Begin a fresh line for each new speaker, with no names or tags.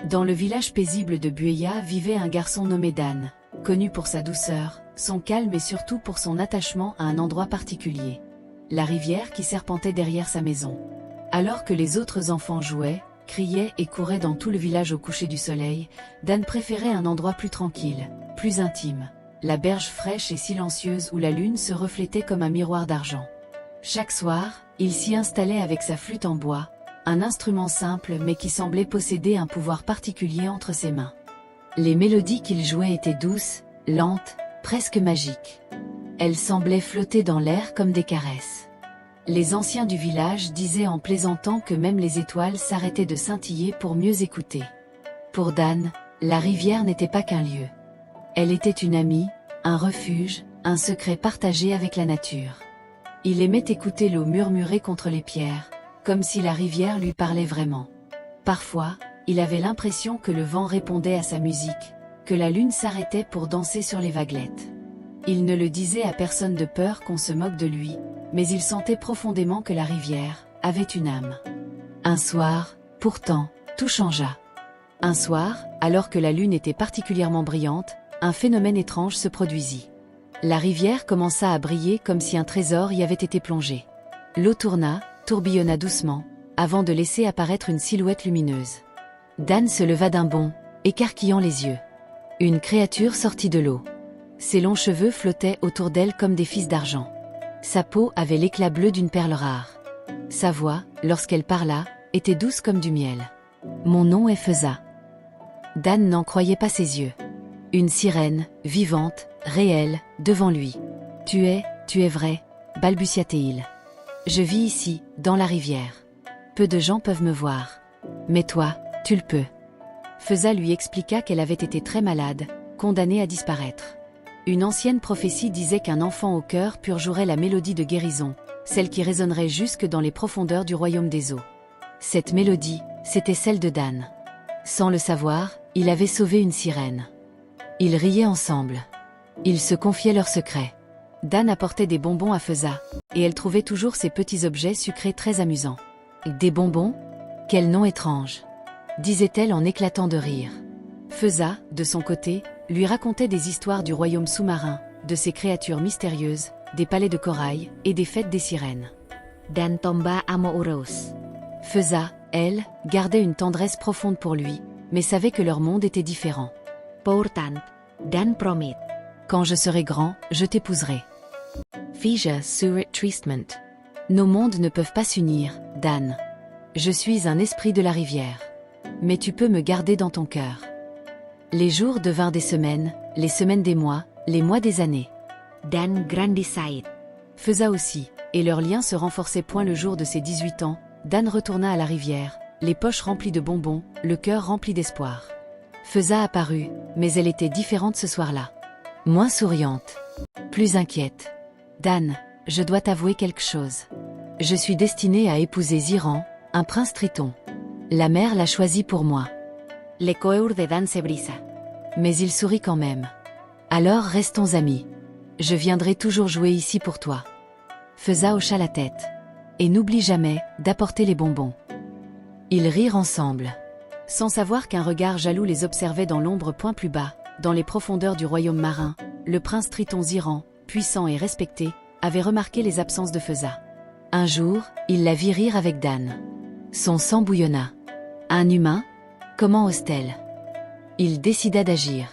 Dans le village paisible de Bueya vivait un garçon nommé Dan, connu pour sa douceur, son calme et surtout pour son attachement à un endroit particulier. La rivière qui serpentait derrière sa maison. Alors que les autres enfants jouaient, criaient et couraient dans tout le village au coucher du soleil, Dan préférait un endroit plus tranquille, plus intime. La berge fraîche et silencieuse où la lune se reflétait comme un miroir d'argent. Chaque soir, il s'y installait avec sa flûte en bois, un instrument simple mais qui semblait posséder un pouvoir particulier entre ses mains. Les mélodies qu'il jouait étaient douces, lentes, presque magiques. Elles semblaient flotter dans l'air comme des caresses. Les anciens du village disaient en plaisantant que même les étoiles s'arrêtaient de scintiller pour mieux écouter. Pour Dan, la rivière n'était pas qu'un lieu. Elle était une amie, un refuge, un secret partagé avec la nature. Il aimait écouter l'eau murmurer contre les pierres, comme si la rivière lui parlait vraiment. Parfois, il avait l'impression que le vent répondait à sa musique, que la lune s'arrêtait pour danser sur les vaguelettes. Il ne le disait à personne de peur qu'on se moque de lui, mais il sentait profondément que la rivière avait une âme. Un soir, pourtant, tout changea. Un soir, alors que la lune était particulièrement brillante, un phénomène étrange se produisit. La rivière commença à briller comme si un trésor y avait été plongé. L'eau tourna, tourbillonna doucement, avant de laisser apparaître une silhouette lumineuse. Dan se leva d'un bond, écarquillant les yeux. Une créature sortit de l'eau. Ses longs cheveux flottaient autour d'elle comme des fils d'argent. Sa peau avait l'éclat bleu d'une perle rare. Sa voix, lorsqu'elle parla, était douce comme du miel. « Mon nom est Feza. » Dan n'en croyait pas ses yeux. Une sirène, vivante, réelle, devant lui. « Tu es vrai, » balbutia-t-il. « Je vis ici, dans la rivière. Peu de gens peuvent me voir. Mais toi, tu le peux. » Feza lui expliqua qu'elle avait été très malade, condamnée à disparaître. Une ancienne prophétie disait qu'un enfant au cœur pur jouerait la mélodie de guérison, celle qui résonnerait jusque dans les profondeurs du royaume des eaux. Cette mélodie, c'était celle de Dan. Sans le savoir, il avait sauvé une sirène. Ils riaient ensemble. Ils se confiaient leurs secrets. Dan apportait des bonbons à Feza, et elle trouvait toujours ces petits objets sucrés très amusants. « Des bonbons ? Quel nom étrange !» disait-elle en éclatant de rire. Feza, de son côté, lui racontait des histoires du royaume sous-marin, de ses créatures mystérieuses, des palais de corail et des fêtes des sirènes. Dan tomba amoureuse. Feza, elle, gardait une tendresse profonde pour lui, mais savait que leur monde était différent. Pourtant, Dan promet. Quand je serai grand, je t'épouserai. Fija surit tristement. Nos mondes ne peuvent pas s'unir, Dan. Je suis un esprit de la rivière. Mais tu peux me garder dans ton cœur. Les jours devinrent des semaines, les semaines des mois, les mois des années. Dan grandissait. Feza aussi, et leur lien se renforçait point le jour de ses 18 ans. Dan retourna à la rivière, les poches remplies de bonbons, le cœur rempli d'espoir. Feza apparut, mais elle était différente ce soir-là. Moins souriante. Plus inquiète. Dan, je dois t'avouer quelque chose. Je suis destinée à épouser Ziran, un prince triton. La mère l'a choisi pour moi. Le cœur de Dan se brisa. Mais il sourit quand même. Alors restons amis. Je viendrai toujours jouer ici pour toi. Feza hocha la tête. Et n'oublie jamais d'apporter les bonbons. Ils rirent ensemble. Sans savoir qu'un regard jaloux les observait dans l'ombre point plus bas, dans les profondeurs du royaume marin, le prince triton Ziran, puissant et respecté, avait remarqué les absences de Feza. Un jour, il la vit rire avec Dan. Son sang bouillonna. Un humain ? Comment ose-t-elle ? Il décida d'agir.